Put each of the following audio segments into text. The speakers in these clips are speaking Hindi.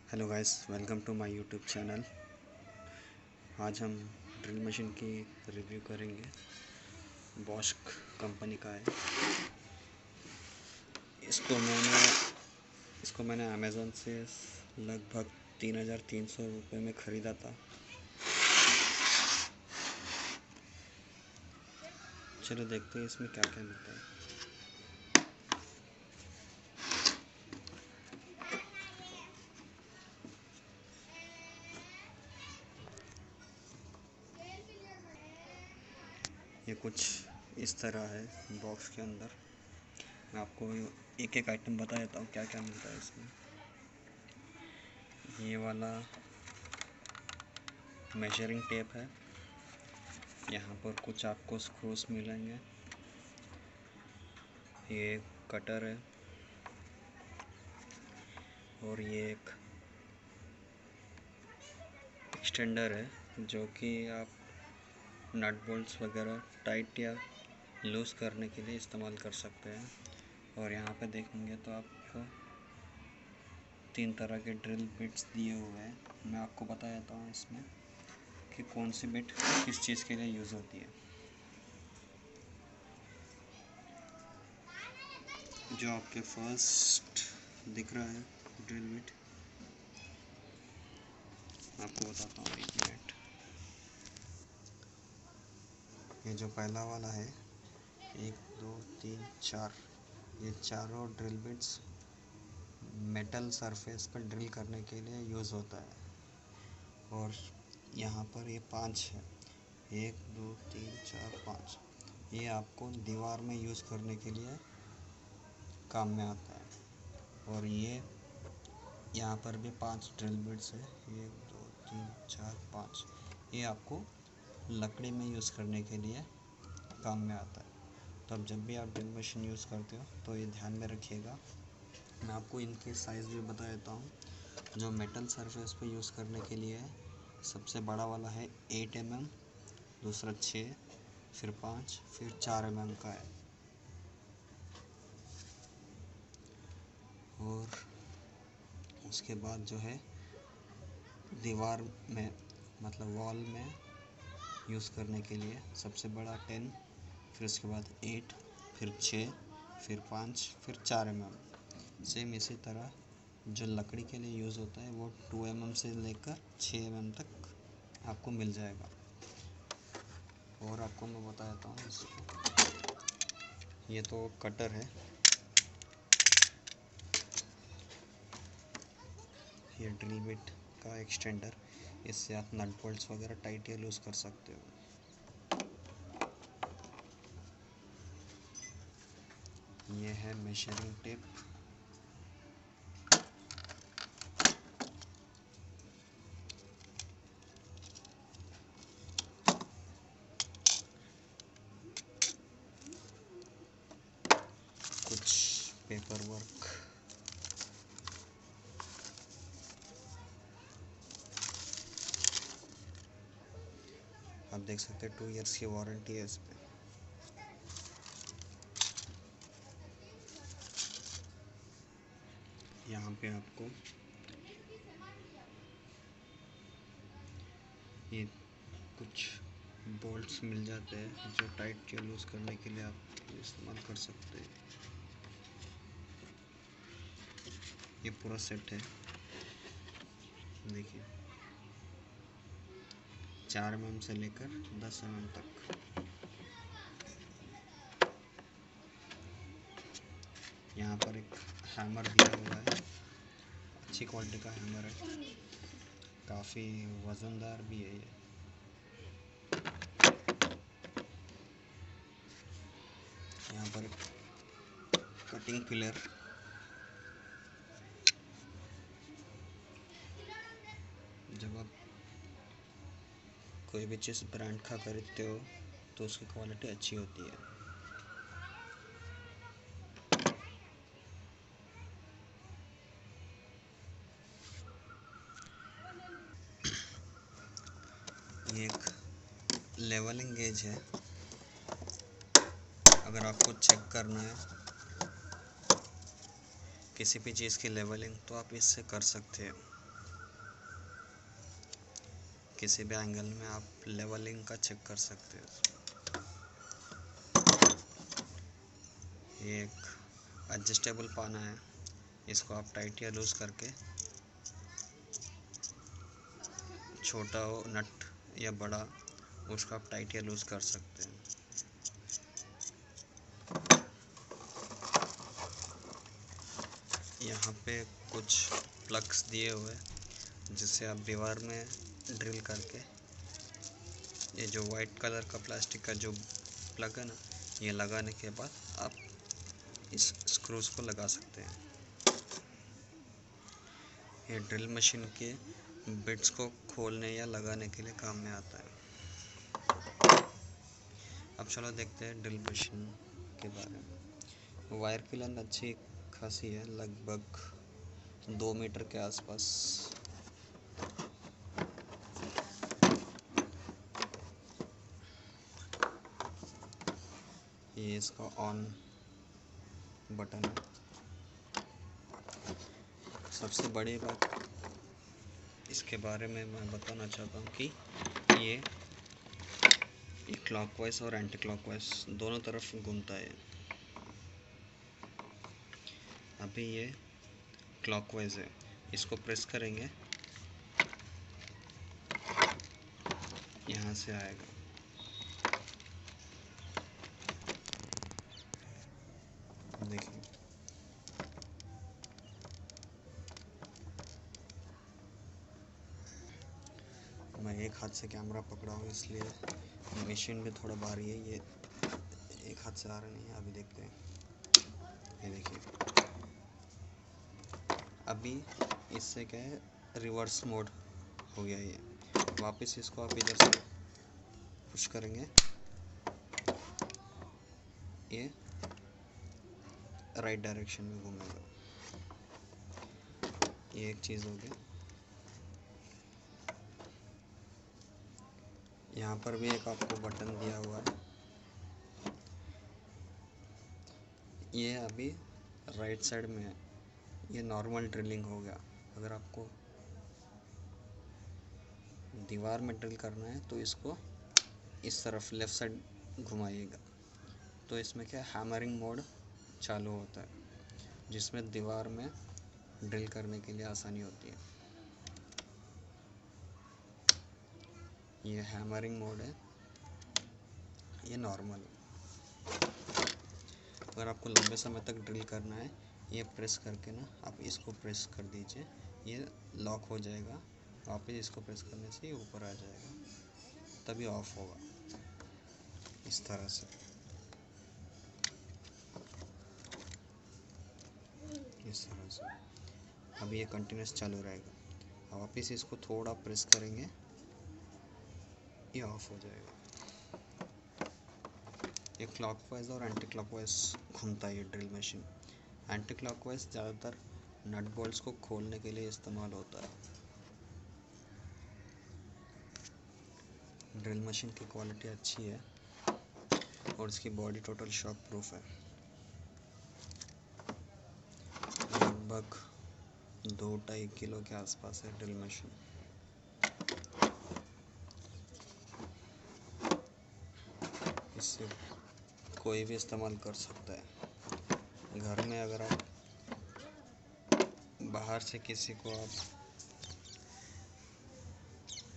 Hello guys, welcome to my YouTube channel. आज हम ड्रिल मशीन की रिव्यू करेंगे। बॉश कंपनी का है। इसको मैंने अमेज़न से लगभग 3,300 रुपये में ख़रीदा था। चलो देखते हैं इसमें क्या क्या मिलता है। ये कुछ इस तरह है बॉक्स के अंदर। मैं आपको एक एक आइटम बता देता हूँ क्या क्या मिलता है इसमें। ये वाला मेजरिंग टेप है। यहाँ पर कुछ आपको स्क्रूज मिलेंगे। ये कटर है और ये एक एक्सटेंडर है जो कि आप नट बोल्ट्स वगैरह टाइट या लूज़ करने के लिए इस्तेमाल कर सकते हैं। और यहाँ पे देखेंगे तो आपको 3 तरह के ड्रिल बिट्स दिए हुए हैं। मैं आपको बता देता हूँ इसमें कि कौन सी बिट किस चीज़ के लिए यूज़ होती है। जो आपके फर्स्ट दिख रहा है ड्रिल बिट, आपको बताता हूँ, 1 मिनट। ये जो पहला वाला है 1 2 3 4, ये चारों ड्रिल बिट्स मेटल सरफेस पर ड्रिल करने के लिए यूज़ होता है। और यहाँ पर ये 5 है, 1 2 3 4 5, ये आपको दीवार में यूज़ करने के लिए काम में आता है। और ये यहाँ पर भी 5 ड्रिल बिट्स है, 1 2 3 4 5, ये आपको लकड़ी में यूज़ करने के लिए काम में आता है। तो अब जब भी आप ड्रिल मशीन यूज़ करते हो तो ये ध्यान में रखिएगा। मैं आपको इनके साइज़ भी बता देता हूँ। जो मेटल सरफेस पे यूज़ करने के लिए है, सबसे बड़ा वाला है 8 mm, दूसरा 6, फिर 5, फिर 4 mm का है। और उसके बाद जो है दीवार में मतलब वॉल में यूज़ करने के लिए सबसे बड़ा 10, फिर उसके बाद 8, फिर 6, फिर 5, फिर 4 mm। सेम इसी तरह जो लकड़ी के लिए यूज़ होता है वो 2 mm से लेकर 6 mm तक आपको मिल जाएगा। और आपको मैं बता देता हूँ इसको। ये तो कटर है, ये ड्रिल बिट का एक्सटेंडर, इससे आप नट बोल्ट्स वगैरह टाइट या लूज़ कर सकते हो। ये है मेजरिंग टेप। कुछ पेपर वर्क, आप देख सकते हैं 2 इयर्स की वारंटी है इस पे। यहाँ पे आपको ये कुछ बोल्ट्स मिल जाते हैं जो टाइट या लूज़ करने के लिए आप इस्तेमाल कर सकते हैं। ये पूरा सेट है, देखिए 4 mm से लेकर 10 mm तक। यहाँ पर एक हैमर दिया हुआ है, अच्छी क्वालिटी का हैमर है, काफ़ी वज़नदार भी है ये। यहाँ पर एक कटिंग पिलर, जब आप कोई भी चीज़ ब्रांड का खरीदते हो तो उसकी क्वालिटी अच्छी होती है। ये एक लेवलिंग गेज है। अगर आपको चेक करना है किसी भी चीज़ की लेवलिंग तो आप इससे कर सकते हैं। किसी भी एंगल में आप लेवलिंग का चेक कर सकते हो। ये एक एडजस्टेबल पाना है, इसको आप टाइट या लूज़ करके, छोटा हो नट या बड़ा, उसको आप टाइट या लूज़ कर सकते हैं। यहाँ पे कुछ प्लग्स दिए हुए जिससे आप दीवार में ड्रिल करके, ये जो वाइट कलर का प्लास्टिक का जो प्लग है ना, ये लगाने के बाद आप इस स्क्रूज को लगा सकते हैं। ये ड्रिल मशीन के बिट्स को खोलने या लगाने के लिए काम में आता है। अब चलो देखते हैं ड्रिल मशीन के बारे में। वायर की लेंथ अच्छी खासी है, लगभग 2 मीटर के आसपास। ये इसका ऑन बटन है। सबसे बड़ी बात इसके बारे में मैं बताना चाहता हूँ कि ये क्लॉकवाइज और एंटी क्लॉकवाइज दोनों तरफ घूमता है। अभी ये क्लॉकवाइज है, इसको प्रेस करेंगे, यहाँ से आएगा। देखिए, मैं एक हाथ से कैमरा पकड़ा हूँ इसलिए मशीन भी थोड़ा भारी है, ये एक हाथ से आ रहा नहीं है। अभी देखते हैं, ये देखिए, अभी इससे क्या है, रिवर्स मोड हो गया। ये वापस इसको आप इधर से पुश करेंगे, ये राइट डायरेक्शन में घूमेगा। ये एक चीज़ हो गई। यहाँ पर भी एक आपको बटन दिया हुआ है। ये अभी राइट साइड में है, ये नॉर्मल ड्रिलिंग हो गया। अगर आपको दीवार में ड्रिल करना है तो इसको इस तरफ लेफ़्ट साइड घुमाइएगा, तो इसमें क्या हैमरिंग मोड चालू होता है, जिसमें दीवार में ड्रिल करने के लिए आसानी होती है। ये हैमरिंग मोड है, ये नॉर्मल है। अगर आपको लंबे समय तक ड्रिल करना है, ये प्रेस करके ना आप इसको प्रेस कर दीजिए, ये लॉक हो जाएगा। वापस इसको प्रेस करने से ये ऊपर आ जाएगा, तभी ऑफ होगा। इस तरह से इस तरह से अभी ये कंटिन्यूस चालू रहेगा। वापस इसको थोड़ा प्रेस करेंगे, ये ऑफ हो जाएगा। ये क्लॉकवाइज और एंटी क्लॉकवाइज घूमता है ये ड्रिल मशीन। एंटी क्लॉकवाइज ज़्यादातर नट बोल्ट्स को खोलने के लिए इस्तेमाल होता है। ड्रिल मशीन की क्वालिटी अच्छी है और इसकी बॉडी टोटल शॉक प्रूफ है। लगभग 2-2.5 किलो के आसपास है ड्रिल मशीन। इससे कोई भी इस्तेमाल कर सकता है। घर में अगर आप बाहर से किसी को आप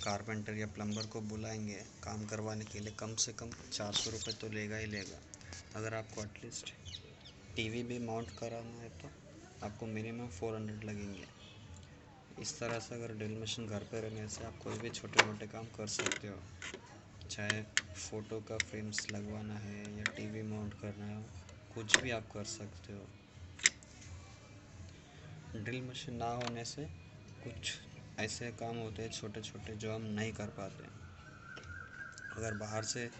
कारपेंटर या प्लम्बर को बुलाएंगे काम करवाने के लिए, कम से कम 400 रुपये तो लेगा ही लेगा। अगर आपको एटलीस्ट टीवी भी माउंट कराना है तो आपको मिनिमम 400 लगेंगे। इस तरह से अगर ड्रिल मशीन घर पे रहने से आप कोई भी छोटे मोटे काम कर सकते हो, चाहे फ़ोटो का फ्रेम्स लगवाना है या टीवी माउंट करना है, कुछ भी आप कर सकते हो। ड्रिल मशीन ना होने से कुछ ऐसे काम होते हैं छोटे छोटे जो हम नहीं कर पाते। अगर बाहर से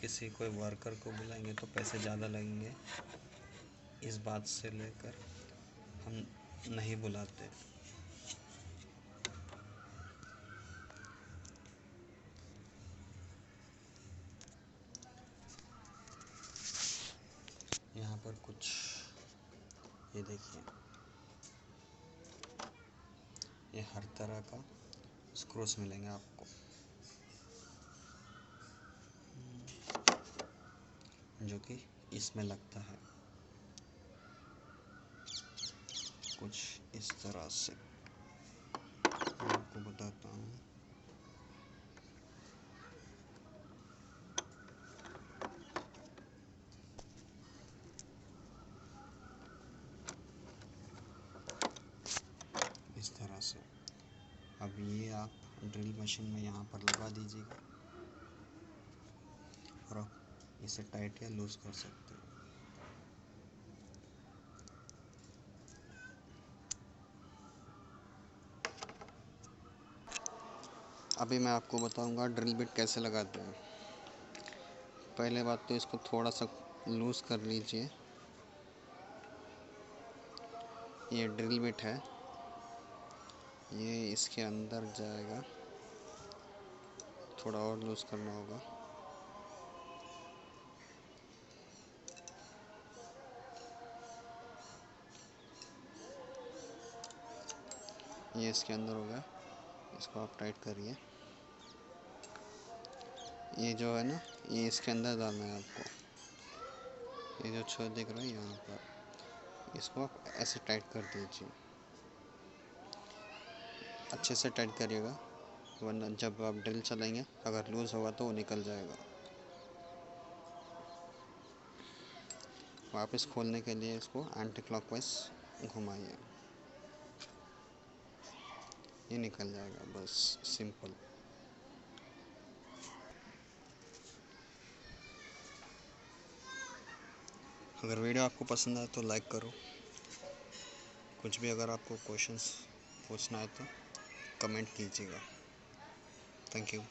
किसी कोई वर्कर को बुलाएंगे तो पैसे ज़्यादा लगेंगे, इस बात से लेकर हम नहीं बुलाते। यहाँ पर कुछ ये देखिए, ये हर तरह का स्क्रूस मिलेंगे आपको, जो कि इसमें लगता है कुछ इस तरह से। मैं आपको बताता हूँ। इस तरह से। अब ये आप ड्रिल मशीन में यहाँ पर लगा दीजिएगा और आप इसे टाइट या लूज़ कर सकते हो। अभी मैं आपको बताऊंगा ड्रिल बिट कैसे लगाते हैं। पहले बात तो इसको थोड़ा सा लूज़ कर लीजिए। ये ड्रिल बिट है, ये इसके अंदर जाएगा, थोड़ा और लूज़ करना होगा। ये इसके अंदर होगा, इसको आप टाइट करिए। ये जो है ना, ये इसके अंदर डालना है आपको। ये जो छेद दिख रहा है यहाँ पर, इसको आप ऐसे टाइट कर दीजिए। अच्छे से टाइट करिएगा, वरना जब आप ड्रिल चलाएंगे अगर लूज़ होगा तो वो निकल जाएगा। वापस खोलने के लिए इसको एंटी क्लॉकवाइज घुमाइए, ये निकल जाएगा। बस सिंपल। अगर वीडियो आपको पसंद आए तो लाइक करो। कुछ भी अगर आपको क्वेश्चंस पूछना है तो कमेंट कीजिएगा। Thank you.